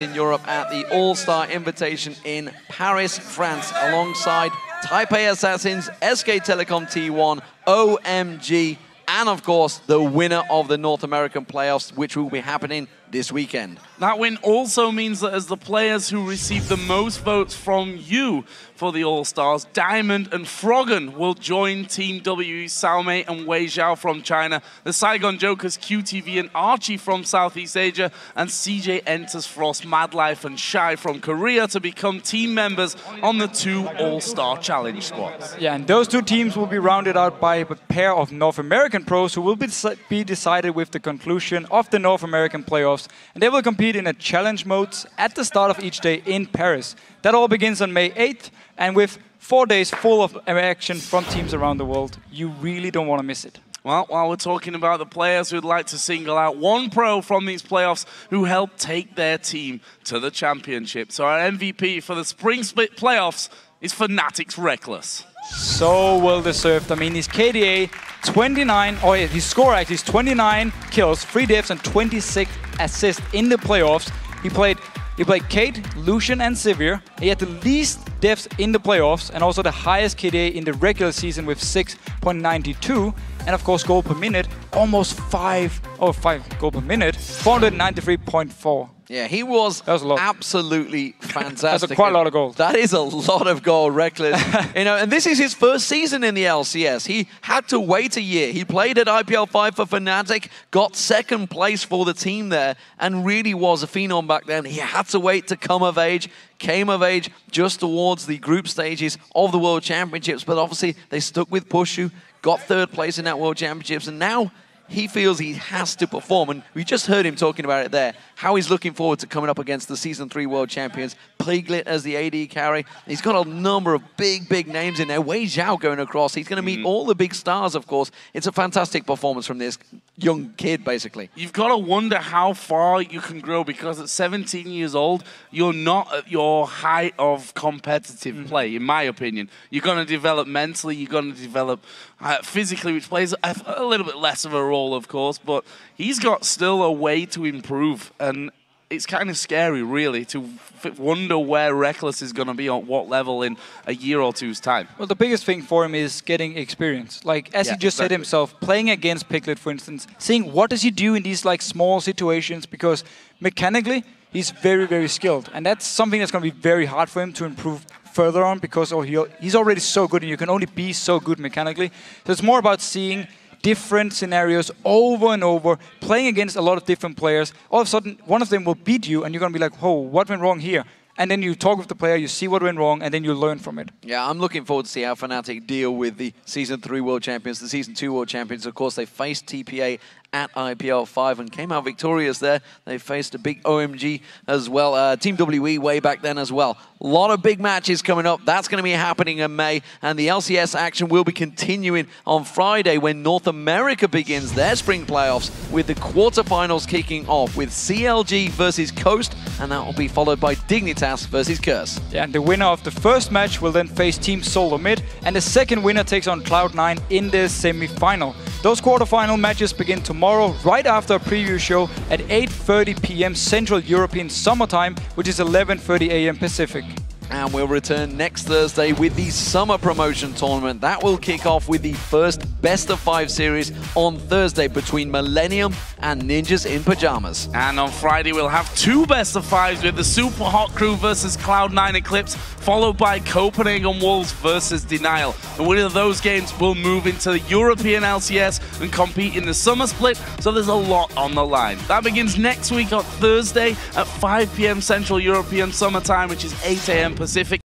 in Europe at the All-Star Invitation in Paris, France, alongside Taipei Assassins, SK Telecom T1, OMG, and of course the winner of the North American playoffs, which will be happening this weekend. That win also means that as the players who receive the most votes from you for the All-Stars, Diamond and Froggen will join Team W, Xiaomei and Wei Zhao from China, the Saigon Jokers, QTV and Archie from Southeast Asia, and CJ enters Frost, Madlife and Shy from Korea to become team members on the two All-Star Challenge squads. Yeah, and those two teams will be rounded out by a pair of North American pros who will be decided with the conclusion of the North American playoffs. And they will compete in a challenge modes at the start of each day in Paris. That all begins on May 8th, and with 4 days full of action from teams around the world, you really don't want to miss it. Well, while we're talking about the players, we'd like to single out one pro from these playoffs who helped take their team to the championship. So our MVP for the Spring Split playoffs is Fnatic's Reckless. So well deserved. I mean, his KDA 29, his score actually is 29 kills, 3 deaths and 26 assists in the playoffs. He played Kate, Lucian and Sivir. He had the least deaths in the playoffs and also the highest KDA in the regular season with 6.92. And of course, goal per minute, almost 5 goal per minute, 493.4. Yeah, he was absolutely fantastic. That's quite a lot of goals. That is a lot of goal, Reckless. And this is his first season in the LCS. He had to wait a year. He played at IPL 5 for Fnatic, got second place for the team there, and really was a phenom back then. He had to wait to come of age, came of age just towards the group stages of the World Championships, but obviously they stuck with Pushu, got third place in that World Championships, and now he feels he has to perform, and we just heard him talking about it there, how he's looking forward to coming up against the Season 3 World Champions. Piglet as the AD carry. He's got a number of big names in there. Wei Zhao going across. He's going to meet all the big stars, of course. It's a fantastic performance from this young kid, basically. You've got to wonder how far you can grow, because at 17 years old, you're not at your height of competitive play, in my opinion. You're going to develop mentally, you're going to develop physically, which plays a little bit less of a role, of course, but he's got still a way to improve, and it's kind of scary, really, to wonder where Reckless is going to be on what level in a year or two's time. Well, the biggest thing for him is getting experience. Like, as he just said himself, playing against Piglet, for instance, seeing what does he do in these small situations, because mechanically, he's very skilled. And that's something that's going to be very hard for him to improve further on, because he's already so good, and you can only be so good mechanically. So it's more about seeing different scenarios over and over, playing against a lot of different players. All of a sudden, one of them will beat you, and you're going to be like, oh, what went wrong here? And then you talk with the player, you see what went wrong, and then you learn from it. Yeah, I'm looking forward to see how Fnatic deal with the Season 3 World Champions, the Season 2 World Champions. Of course, they faced TPA at IPL 5 and came out victorious there. They faced a big OMG as well, Team WE way back then as well. A lot of big matches coming up. That's going to be happening in May, and the LCS action will be continuing on Friday when North America begins their spring playoffs with the quarterfinals kicking off with CLG versus Coast, and that will be followed by Dignitas versus Curse. Yeah, and the winner of the first match will then face Team Solar Mid, and the second winner takes on Cloud9 in the semi-final. Those quarterfinal matches begin tomorrow, right after a preview show at 8:30 p.m. Central European Summertime, which is 11:30 a.m. Pacific. And we'll return next Thursday with the Summer Promotion Tournament. That will kick off with the first best-of-5 series on Thursday between Millennium and Ninjas in Pajamas. And on Friday, we'll have 2 best-of-5s with the Super Hot Crew versus Cloud9 Eclipse, followed by Copenhagen Wolves versus Denial. The winner of those games will move into the European LCS and compete in the Summer Split, so there's a lot on the line. That begins next week on Thursday at 5 p.m. Central European Summer Time, which is 8 a.m. Pacific.